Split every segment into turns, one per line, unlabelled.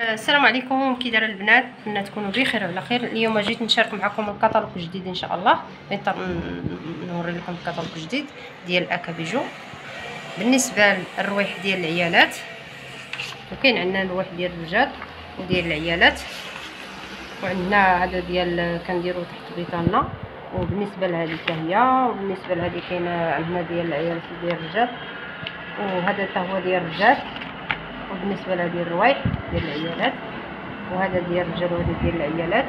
السلام عليكم، كي دايره البنات؟ نتمنى تكونوا بخير وعلى خير. اليوم جيت نشارك معكم الكتالوج جديد ان شاء الله. نوري لكم الكتالوج جديد ديال اكابيجو بالنسبه للروايح ديال العيالات، وكاين عندنا الروايح ديال الرجال وديال العيالات، وعندنا هذا ديال كنديروا تحت بيطالنا. وبالنسبه لهذه حتى هي، وبالنسبه لهذه كاينه عندنا ديال العيالات وديال الرجال، وهذا حتى هو ديال الرجال. وبالنسبه لهذه الروايح ديال العيالات، وهذا ديال الرجال وهذا ديال العيالات.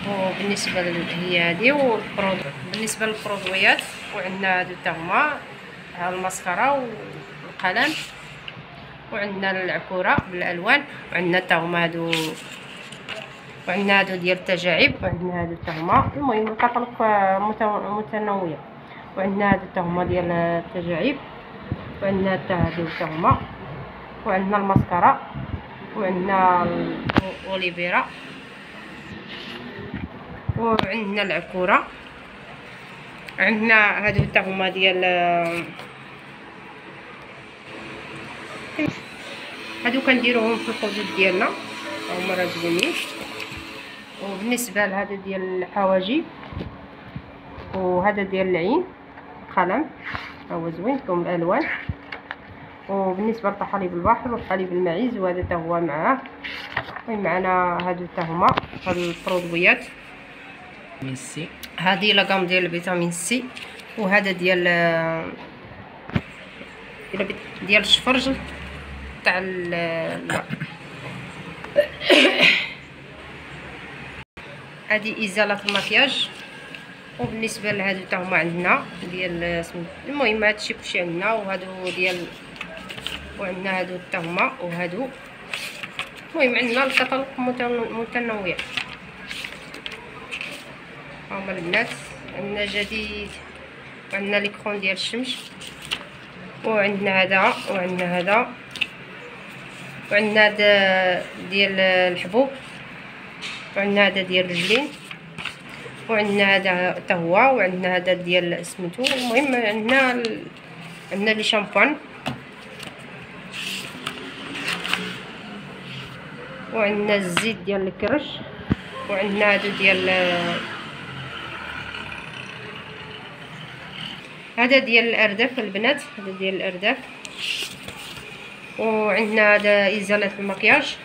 وبالنسبه هي هذه والبرود. بالنسبه للبرودويات وعندنا هادو حتى هما المسكره والقلم، وعندنا العكوره بالالوان، وعندنا حتى هما هادو، وعندنا هادو ديال التجاعب، وعندنا هادو حتى هما. المهم الكتالوج متنوع. وعندنا هادو حتى هما ديال التجاعب، وعندنا حتى هادو حتى هما، وعندنا المسكره، وعندنا الاوليفيرا، وعندنا العكوره. عندنا هادو حتى هما ديال هادو كنديروهم في الخدود ديالنا، هما راه زوينين. وبالنسبه لهذا ديال الحواجب، وهذا ديال العين قلم، هو زوين فيهم الالوان. وبالنسبه لطحالب البحر وحليب الماعز، وهذا حتى هو معاه. ومعنا هادو حتى هما هاد البرودويات
فيتامين سي،
هذه لاكام ديال الفيتامين سي، وهذا ديال الشفرج تاع هذه ازاله المكياج. وبالنسبه لهادو حتى هما عندنا ديال المهم هادشي كلشي عندنا. وهادو ديال، وعندنا هادو حتى هما وهادو. المهم عندنا الكتالوج متنوع. هما البنات عندنا جديد، وعندنا ليكرون ديال الشمس، وعندنا هذا، وعندنا هذا، وعندنا هذا ديال الحبوب، وعندنا هذا ديال الرجلين، وعندنا هذا حتى هو، وعندنا هذا ديال سميتو. المهم عندنا لي شامبان، وعندنا الزيت ديال الكرش، وعندنا هادو ديال هذا ديال الارداف البنات، هذا ديال الارداف. وعندنا هذا ازاله المكياج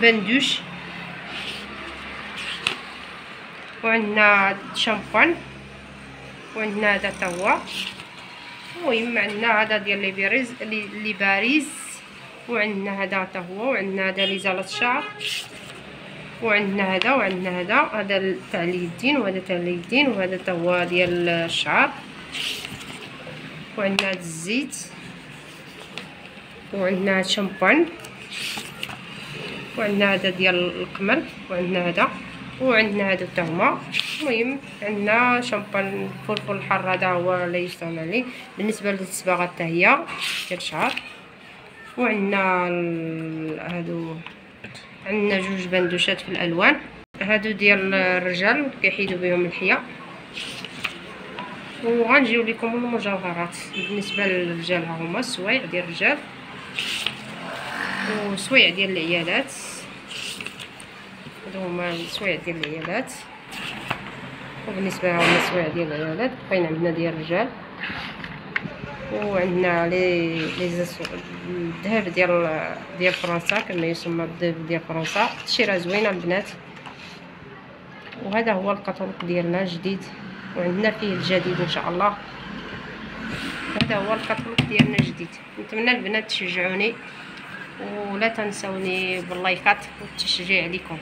بندوش، وعندنا شامبان، وعندنا هذا حتى هو. المهم عندنا هذا ديال لي باريز، وعندنا هذا حتى هو، وعندنا هذا لإزالة الشعر، وعندنا هذا، وعندنا هذا تاع اليدين، وهذا تاع اليدين، وهذا حتى هو ديال الشعر. وعندنا هذا الزيت، وعندنا هذا الشامبان، وعندنا هذا ديال القمر، وعندنا هذا، وعندنا هادو حتى هما. المهم عندنا شامبان فلفل الحار، هذا هو اللي يستعمل عليه. بالنسبه للصباغه حتى هي ديال الشعر. وعندنا هادو، عندنا جوج بندوشات في الالوان. هادو ديال الرجال كيحيدوا بهم الحيه. وغنجيو لكم المجوهرات. بالنسبه للرجال ها هما السوايع ديال الرجال، وسوايع ديال العيالات. هادو هما السوايع ديال العيالات. وبالنسبه لهما السوايع ديال العيالات كاين عندنا ديال الرجال. وعندنا الذهب ديال فرنسا، كما يسمى الذهب ديال فرنسا. هادشي راه زوينه البنات. وهذا هو الكتالوج ديالنا جديد، وعندنا فيه الجديد ان شاء الله. هذا هو الكتالوج ديالنا جديد. نتمنى البنات تشجعوني، ولا تنسوني باللايكات والتشجيع ليكم.